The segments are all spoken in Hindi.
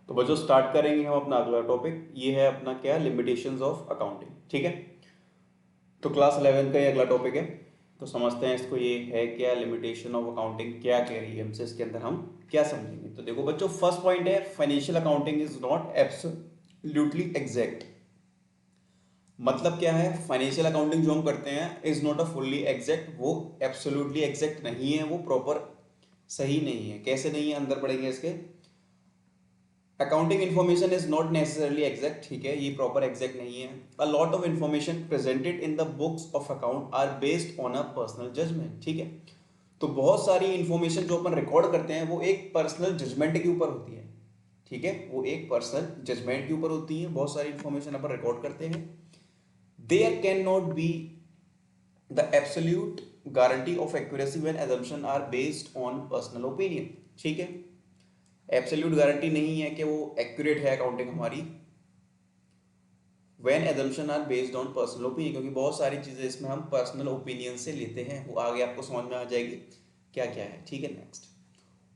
तो बच्चों स्टार्ट करेंगे हम अपना अगला टॉपिक। ये है अपना क्या, लिमिटेशंस ऑफ अकाउंटिंग। ठीक है, तो क्लास 11 का ये अगला टॉपिक है। तो समझते हैं इसको, ये है क्या, लिमिटेशन ऑफ अकाउंटिंग क्या कह रही है हमसे, इसके अंदर हम क्या समझेंगे। तो देखो बच्चों, फर्स्ट पॉइंट है financial accounting is not absolutely exact. मतलब क्या है, फाइनेंशियल अकाउंटिंग जो हम करते हैं is not a fully exact, वो एब्सोल्युटली एग्जैक्ट नहीं है, वो प्रॉपर सही नहीं है। कैसे नहीं है, अंदर पढ़ेंगे इसके। Accounting information is not necessarily exact, ठीक है, ये प्रॉपर एग्जैक्ट नहीं है। A lot of information presented in the books of account are based on a personal judgment. ठीक है, तो बहुत सारी इंफॉर्मेशन जो अपन रिकॉर्ड करते हैं वो एक पर्सनल जजमेंट के ऊपर होती है। ठीक है, वो एक पर्सनल जजमेंट के ऊपर होती है, बहुत सारी इंफॉर्मेशन अपन रिकॉर्ड करते हैं। There can not be the absolute guarantee of accuracy when assumption are based on personal opinion. ठीक है, एब्सोल्यूट गारंटी नहीं है कि वो एक्यूरेट है अकाउंटिंग हमारी, when assumption are based on personal opinion, क्योंकि बहुत सारी चीजें इसमें हम पर्सनल ओपिनियन से लेते हैं, वो आगे आपको समझ में आ जाएगी क्या क्या है। ठीक है, next,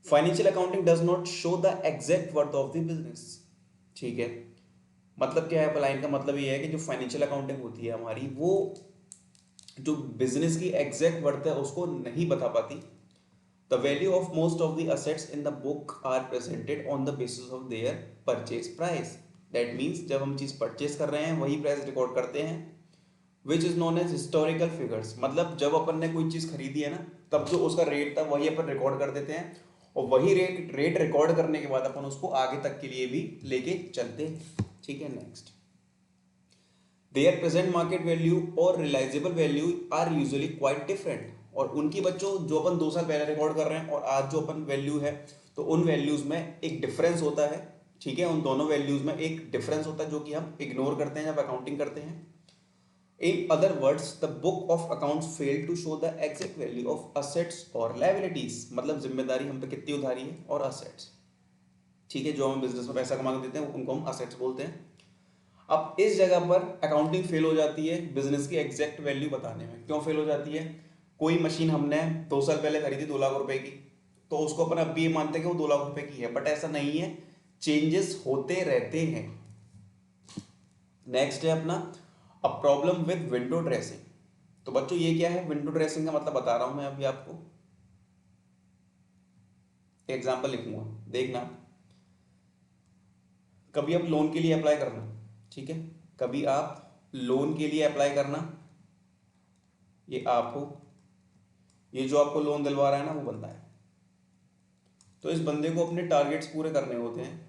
financial accounting does not show the exact worth of the business. ठीक है, मतलब क्या है, लाइन का मतलब ये है कि जो फाइनेंशियल अकाउंटिंग होती है हमारी, वो जो बिजनेस की एग्जैक्ट वर्थ है उसको नहीं बता पाती। The value of most of the assets in the book are presented on the basis of their purchase price. That means जब हम चीज़ परचेज कर रहे हैं वही प्राइस रिकॉर्ड करते हैं, which is known as historical figures. मतलब जब अपन ने कोई चीज़ खरीदी है ना, तब जो उसका रेट था वही अपन रिकॉर्ड कर देते हैं, और वही रेट रिकॉर्ड करने के बाद अपन उसको आगे तक के लिए भी लेके चलते हैं। ठीक है, next, there present market value और realisable value are usually quite different. और उनकी बच्चों जो अपन 2 साल पहले रिकॉर्ड कर रहे हैं और आज जो अपन वैल्यू है, तो उन वैल्यूज में एक डिफरेंस होता है। ठीक है, उन दोनों वैल्यूज में एक डिफरेंस होता है जो कि हम इग्नोर करते हैं जब अकाउंटिंग करते हैं। In other words, the book of accounts fail to show the exact value of assets और लायबिलिटीज। मतलब जिम्मेदारी हम पे कितनी उधारी है और असेट्स। ठीक है, जो हम बिजनेस में पैसा कमा के देते हैं उनको हम असेट्स बोलते हैं। अब इस जगह पर अकाउंटिंग फेल हो जाती है बिजनेस की एग्जैक्ट वैल्यू बताने में। क्यों फेल हो जाती है, कोई मशीन हमने 2 साल पहले खरीदी 2 लाख रुपए की, तो उसको अपन अब भी ये मानते हैं कि वो 2 लाख रुपए की है, बट ऐसा नहीं है, चेंजेस होते रहते हैं। नेक्स्ट है अपना a problem with window dressing. तो बच्चों ये क्या है, विंडो ड्रेसिंग का मतलब बता रहा हूं मैं अभी आपको, एग्जाम्पल लिखूंगा, देखना। कभी आप लोन के लिए अप्लाई करना, ठीक है, कभी आप लोन के लिए अप्लाई करना, ये आप हो, ये जो आपको लोन दिलवा रहा है ना वो बंदा है। तो इस बंदे को अपने टारगेट्स पूरे करने होते हैं।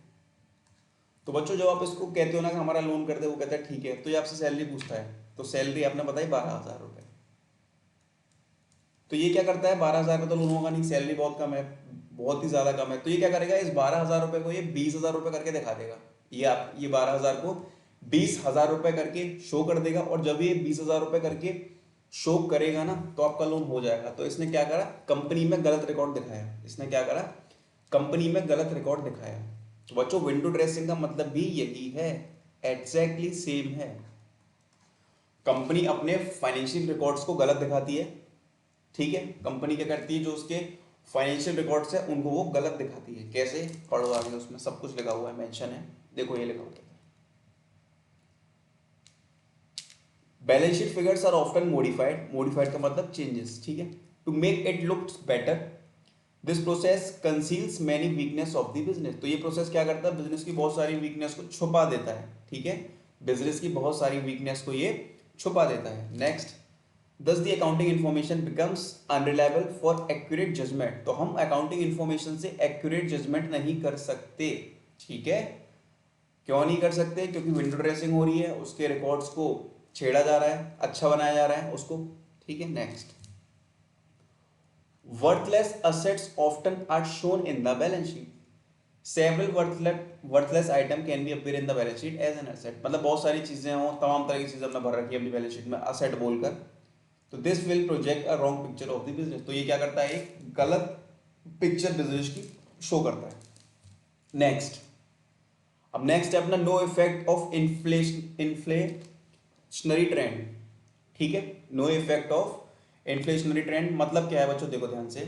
तो बच्चों जब आप इसको कहते हो ना कि हमारा लोन कर दे, वो कहता है ठीक है, तो ये आपसे सैलरी पूछता है, तो सैलरी आपने बताई 12,000 रुपये। तो ये क्या करता है, 12,000 का तो लोन होगा नहीं, सैलरी बहुत कम है, बहुत ही ज़्यादा कम है, तो ये क्या करेगा, इस 12,000 रुपये को ये 20,000 रुपये करके दिखा देगा। ये 12,000 को 20,000 रुपये करके शो कर देगा, और जब ये 20,000 रुपये करके शो करेगा ना तो आपका लोन हो जाएगा। तो इसने क्या करा, कंपनी में गलत रिकॉर्ड दिखाया। इसने क्या करा, कंपनी में गलत रिकॉर्ड दिखाया। तो बच्चों विंडो ड्रेसिंग का मतलब भी यही है, एग्जैक्टली सेम है। कंपनी अपने फाइनेंशियल रिकॉर्ड्स को गलत दिखाती है। ठीक है, कंपनी क्या करती है, जो उसके फाइनेंशियल रिकॉर्ड्स है उनको वो गलत दिखाती है। कैसे, पढ़ो आगे, उसमें सब कुछ लिखा हुआ है, मेंशन है, देखो ये लिखा हुआ है। Balance sheet figures are often modified, modified का मतलब चेंजेस, ठीक है, to make it looks better. This process conceals many weakness of the business. तो ये प्रोसेस क्या करता है, बिजनेस की बहुत सारी वीकनेस को छुपा देता है। ठीक है, बिजनेस की बहुत सारी वीकनेस को ये छुपा देता है। Next, thus the accounting information becomes unreliable for accurate judgment. तो हम अकाउंटिंग इन्फॉर्मेशन से एक्यूरेट जजमेंट नहीं कर सकते। ठीक है, क्यों नहीं कर सकते, क्योंकि विंडो ड्रेसिंग हो रही है, उसके रिकॉर्ड्स को छेड़ा जा रहा है, अच्छा बनाया जा रहा है उसको। ठीक है, next, worthless assets often are shown in the balance sheet. Several worthless item can be appear in the balance sheet as an asset. मतलब बहुत सारी चीजें हो, तमाम तरह की चीजें हमने भर रखी है अपनी बैलेंस शीट में asset बोलकर, तो this will project a wrong picture of the business. तो ये क्या करता है, एक गलत पिक्चर बिजनेस की शो करता है। नेक्स्ट, अब नेक्स्ट है अपना no effect of inflationary trend. ठीक है, no effect of inflationary trend मतलब क्या है बच्चों, देखो ध्यान से,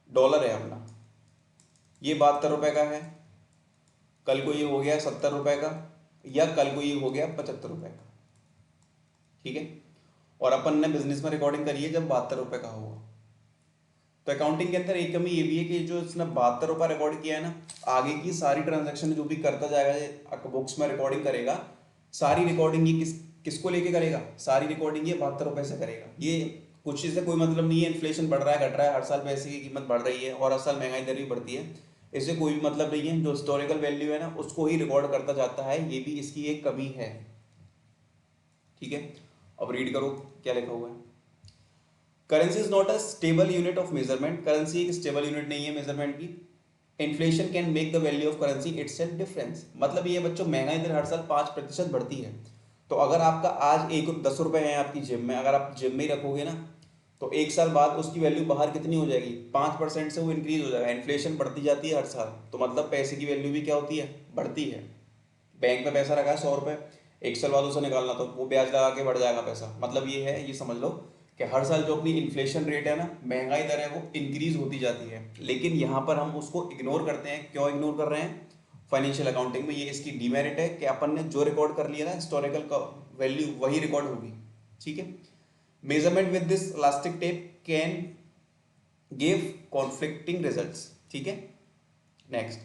डॉलर है अपना, ये 72 रुपये का है, कल को ये हो गया 70 रुपये का, या कल को ये हो गया 75 रुपये का, ठीक है। और अपन ने बिजनेस में रिकॉर्डिंग करी है जब 72 रुपये का होगा। तो अकाउंटिंग के अंदर एक कमी ये भी है कि जो इसने 72 रुपये रिकॉर्ड किया है ना, आगे की सारी ट्रांजैक्शन जो भी करता जाएगा बुक्स में रिकॉर्डिंग करेगा, सारी रिकॉर्डिंग ये किसको लेके करेगा, सारी रिकॉर्डिंग ये 72 रुपये से करेगा। ये कुछ चीज़ से कोई मतलब नहीं है, इन्फ्लेशन बढ़ रहा है घट रहा है, हर साल पैसे की कीमत बढ़ रही है और हर साल महंगाई दर भी बढ़ती है, इससे कोई भी मतलब नहीं है। जो हिस्टोरिकल वैल्यू है ना उसको ही रिकॉर्ड करता जाता है, ये भी इसकी एक कमी है, ठीक है। अब रीड करो क्या लिखा हुआ है। Currency is not a stable unit of measurement, currency एक स्टेबल यूनिट नहीं है मेजरमेंट की। Inflation can make the value of currency itself difference, मतलब ये बच्चों महंगाई दर हर साल 5% बढ़ती है। तो अगर आपका आज 10 रुपये है आपकी जेब में, अगर आप जेब में ही रखोगे ना, तो एक साल बाद उसकी वैल्यू बाहर कितनी हो जाएगी, 5% से वो इंक्रीज हो जाएगा। इन्फ्लेशन बढ़ती जाती है हर साल, तो मतलब पैसे की वैल्यू भी क्या होती है, बढ़ती है। बैंक में पैसा रखा है 100 रुपये, एक साल बाद उसे निकालना तो वो ब्याज लगा के बढ़ जाएगा पैसा। मतलब ये है, ये समझ लो कि हर साल जो अपनी इन्फ्लेशन रेट है ना, महंगाई दर है, वो इंक्रीज होती जाती है। लेकिन यहाँ पर हम उसको इग्नोर करते हैं। क्यों इग्नोर कर रहे हैं, फाइनेंशियल अकाउंटिंग में ये इसकी डीमेरिट है कि अपन ने जो रिकॉर्ड कर लिया ना हिस्टोरिकल वैल्यू वही रिकॉर्ड होगी, ठीक है। Measurement with this elastic tape can give conflicting results, ठीक है। Next,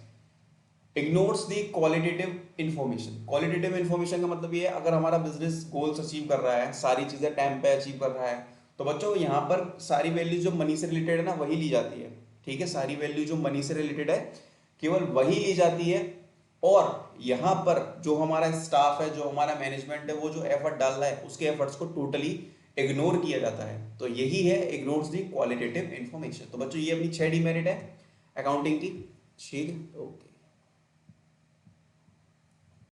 ignores the qualitative information. Qualitative information का मतलब ये है, अगर हमारा बिजनेस गोल्स अचीव कर रहा है, सारी चीज़ें टाइम पे अचीव कर रहा है, तो बच्चों यहाँ पर सारी वैल्यू जो मनी से रिलेटेड है ना वही ली जाती है, ठीक है। सारी वैल्यू जो मनी से रिलेटेड है केवल वही ली जाती है। और यहाँ पर जो हमारा स्टाफ है, जो हमारा मैनेजमेंट है, वो जो एफर्ट डाल रहा है उसके एफर्ट्स को टोटली इग्नोर किया जाता है। तो यही है इग्नोर्स दी क्वालिटेटिव इन्फॉर्मेशन। तो बच्चों ये अपनी 6 डिमेरिट है अकाउंटिंग की, ठीक है, ओके।